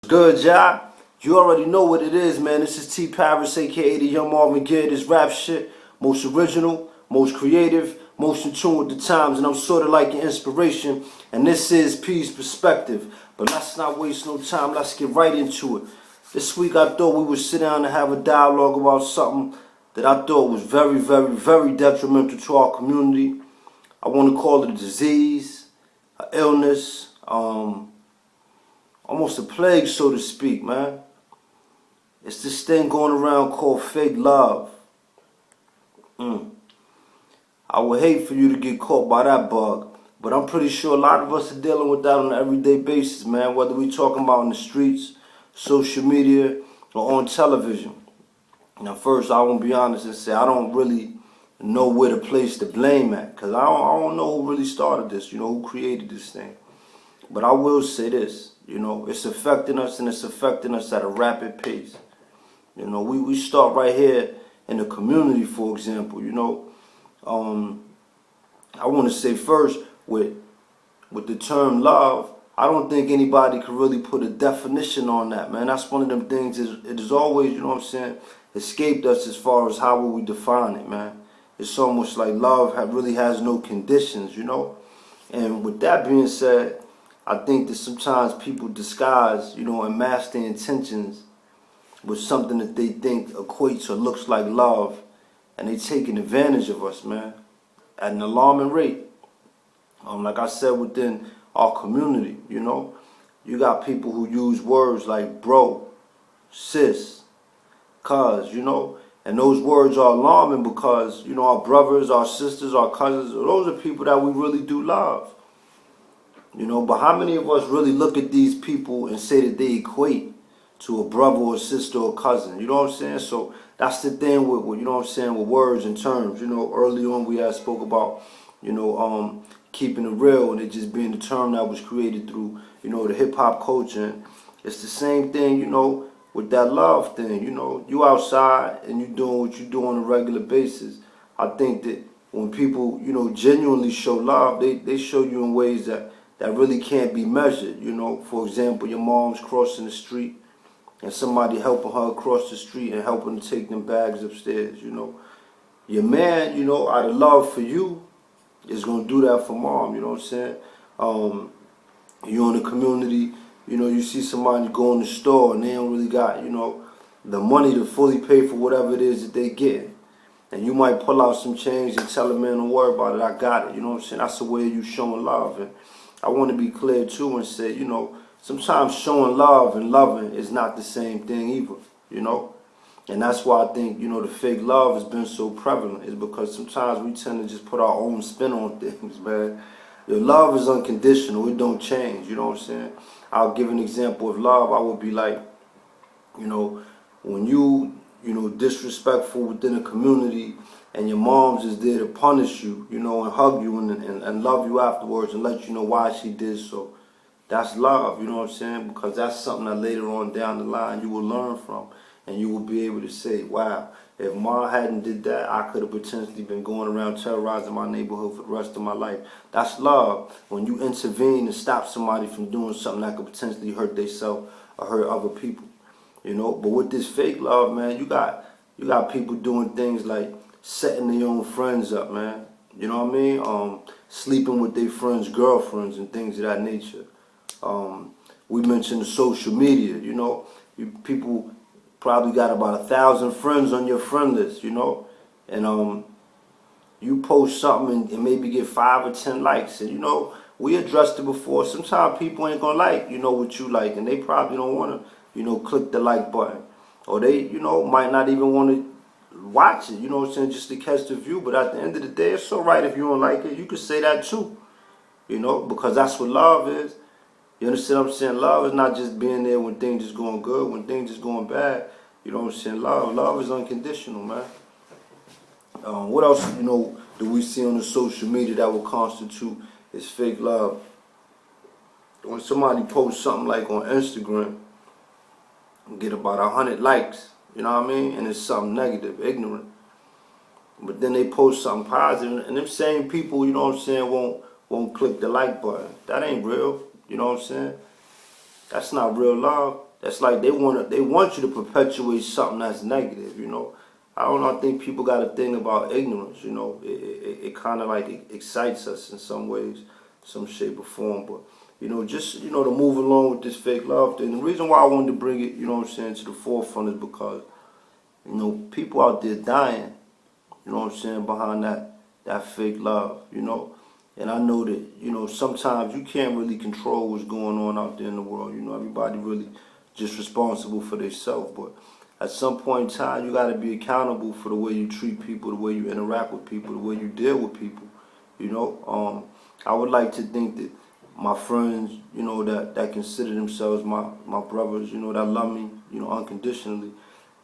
Good, y'all. You already know what it is, man. This is T Paris, aka the Young Marvin Gaye. This rap shit, most original, most creative, most in tune with the times, and I'm sort of like an inspiration. And this is P's Perspective. But let's not waste no time. Let's get right into it. This week I thought we would sit down and have a dialogue about something that I thought was very, very, very detrimental to our community. I want to call it a disease, an illness, almost a plague, so to speak, man. It's this thing going around called fake love. I would hate for you to get caught by that bug, but I'm pretty sure a lot of us are dealing with that on an everyday basis, man, whether we talking about in the streets, social media, or on television. Now, first, I want to be honest and say I don't really know where to place the blame at, because I don't know who really started this, who created this thing. But I will say this, it's affecting us, and it's affecting us at a rapid pace. We start right here in the community, for example, I want to say first, with the term love, I don't think anybody could really put a definition on that, man. That's one of them things, it is always, escaped us as far as how will we define it, man. It's almost like love really has no conditions, And with that being said, I think that sometimes people disguise, and mask their intentions with something that they think equates or looks like love, and they taking advantage of us, man, at an alarming rate. Like I said, within our community, you got people who use words like bro, sis, cuz, and those words are alarming because, our brothers, our sisters, our cousins, those are people that we really do love. But how many of us really look at these people and say that they equate to a brother or a sister or cousin? You know what I'm saying? So that's the thing with with words and terms. Early on we had spoke about, keeping it real, and it just being the term that was created through, the hip hop culture. And it's the same thing, with that love thing. You outside and you doing what you do on a regular basis. I think that when people, genuinely show love, they show you in ways that really can't be measured. For example, your mom's crossing the street and somebody helping her across the street and helping to take them bags upstairs. Your man, out of love for you, is going to do that for mom. You know what I'm saying? You in the community, you see somebody go in the store and they don't really got, the money to fully pay for whatever it is that they get. And you might pull out some change and tell them, man, don't worry about it, I got it. You know what I'm saying? That's the way you showing love. And I want to be clear too and say, sometimes showing love and loving is not the same thing either, And that's why I think, the fake love has been so prevalent, is because sometimes we tend to just put our own spin on things, man. Your love is unconditional, it don't change, you know what I'm saying? I'll give an example of love. I would be like, when you, disrespectful within a community and your mom's is there to punish you, and hug you and love you afterwards and let you know why she did so. That's love, you know what I'm saying? Because that's something that later on down the line you will learn from, and you will be able to say, wow, if Ma hadn't did that, I could have potentially been going around terrorizing my neighborhood for the rest of my life. That's love. When you intervene and stop somebody from doing something that could potentially hurt themselves or hurt other people. But with this fake love, man, you got people doing things like setting their own friends up, man. You know what I mean? Sleeping with their friends' girlfriends and things of that nature. We mentioned the social media, people probably got about 1,000 friends on your friend list, and you post something and maybe get 5 or 10 likes, and we addressed it before. Sometimes people ain't gonna like, what you like, and they probably don't wanna, click the like button, or they, might not even want to watch it, just to catch the view. But at the end of the day, it's all right if you don't like it. You could say that too, because that's what love is. You understand what I'm saying? Love is not just being there when things is going good, when things is going bad. You know what I'm saying? Love is unconditional, man. What else, do we see on the social media that will constitute as fake love? When somebody posts something like on Instagram, get about 100 likes, you know what I mean? And it's something negative, ignorant. But then they post something positive, and them same people, won't click the like button. That ain't real. You know what I'm saying? That's not real love. it's like they want you to perpetuate something that's negative, you know. I don't know, I think people got a thing about ignorance, you know. It kind of like excites us in some ways, some shape or form. But, you know, just, you know, to move along with this fake love thing. The reason why I wanted to bring it, you know what I'm saying, to the forefront is because, you know, people out there dying, you know what I'm saying, behind that fake love, you know. And I know that, you know, sometimes you can't really control what's going on out there in the world. You know, everybody really just responsible for themselves. But at some point in time, you got to be accountable for the way you treat people, the way you interact with people, the way you deal with people. You know, I would like to think that my friends, you know, that consider themselves my brothers, you know, that love me, you know, unconditionally,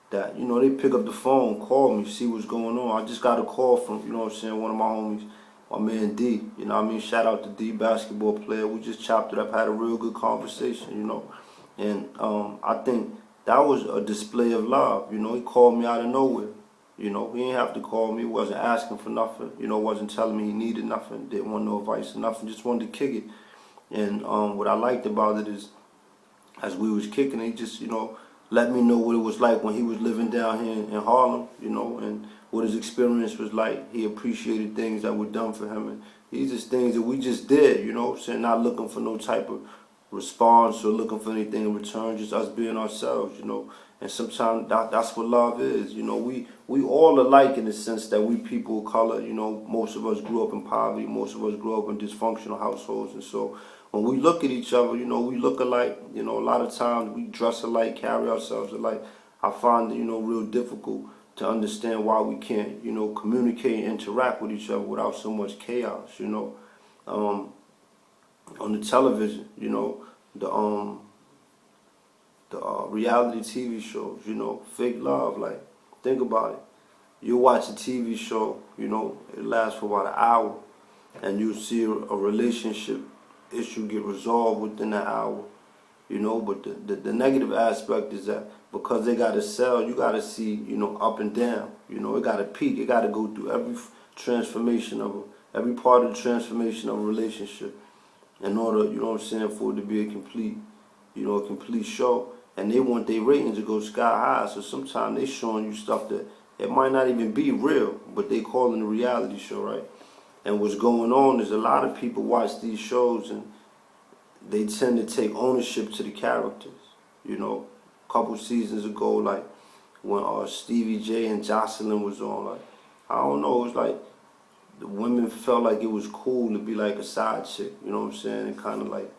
that, you know, they pick up the phone, call me, see what's going on. I just got a call from, you know what I'm saying, one of my homies, my man D, you know what I mean? Shout out to D, basketball player. We just chopped it up, had a real good conversation, you know. And I think that was a display of love. You know, he called me out of nowhere. You know, he didn't have to call me, wasn't asking for nothing, you know, wasn't telling me he needed nothing, didn't want no advice or nothing, just wanted to kick it. And what I liked about it is, as we was kicking, he just, you know, let me know what it was like when he was living down here in Harlem, you know, and what his experience was like. He appreciated things that were done for him, and these are things that we just did, you know, saying not looking for no type of response or looking for anything in return, just us being ourselves, you know. And sometimes that's what love is, you know. We all alike in the sense that we people of color, you know, most of us grew up in poverty, most of us grew up in dysfunctional households, and so when we look at each other, you know, we look alike. You know, a lot of times we dress alike, carry ourselves alike. I find it, you know, real difficult to understand why we can't, you know, communicate and interact with each other without so much chaos, you know. On the television, you know, the reality TV shows, you know, fake love. Like, think about it. You watch a TV show, you know, it lasts for about an hour, and you see a relationship issue get resolved within an hour, you know. But the negative aspect is that because they got to sell, you got to see, you know, up and down. You know, it got to peak. It got to go through every transformation of every part of the transformation of a relationship in order, you know what I'm saying, for it to be a complete, you know, a complete show. And they want their ratings to go sky high. So sometimes they showing you stuff that it might not even be real, but they call it a reality show, right? And what's going on is a lot of people watch these shows and they tend to take ownership to the characters. You know, a couple seasons ago, like when Stevie J and Jocelyn was on, like, I don't know, it was like the women felt like it was cool to be like a side chick, you know what I'm saying? And kind of like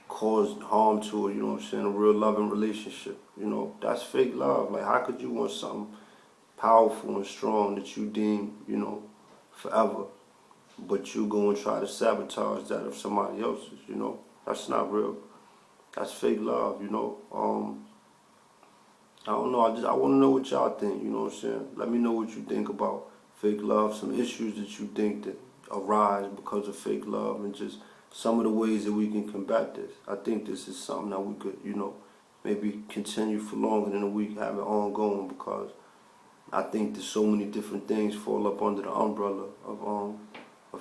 caused harm to her, you know what I'm saying? A real loving relationship, you know, that's fake love. Like, how could you want something powerful and strong that you deem, you know, forever, but you go and try to sabotage that of somebody else's, you know? That's not real. That's fake love, you know? I don't know, I want to know what y'all think, you know what I'm saying? Let me know what you think about fake love, some issues that you think that arise because of fake love, and just some of the ways that we can combat this. I think this is something that we could, you know, maybe continue for longer than a week, have it ongoing, because I think that so many different things fall up under the umbrella of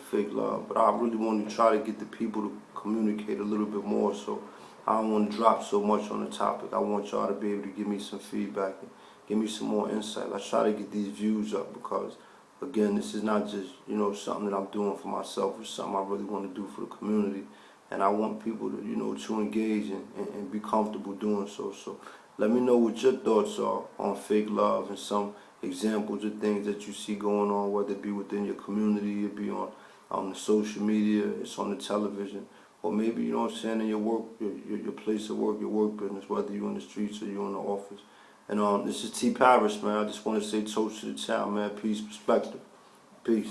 fake love. But I really want to try to get the people to communicate a little bit more, so I don't want to drop so much on the topic. I want y'all to be able to give me some feedback and give me some more insight. I try to get these views up because, again, this is not just, you know, something that I'm doing for myself. It's something I really want to do for the community. And I want people to, you know, to engage and be comfortable doing so. So let me know what your thoughts are on fake love and some examples of things that you see going on, whether it be within your community, it be on the social media, it's on the television, or maybe, you know what I'm saying, in your work, your place of work, your work business, whether you're in the streets or you're in the office. And this is T Paris, man. I just want to say toast to the town, man. Peace, perspective. Peace.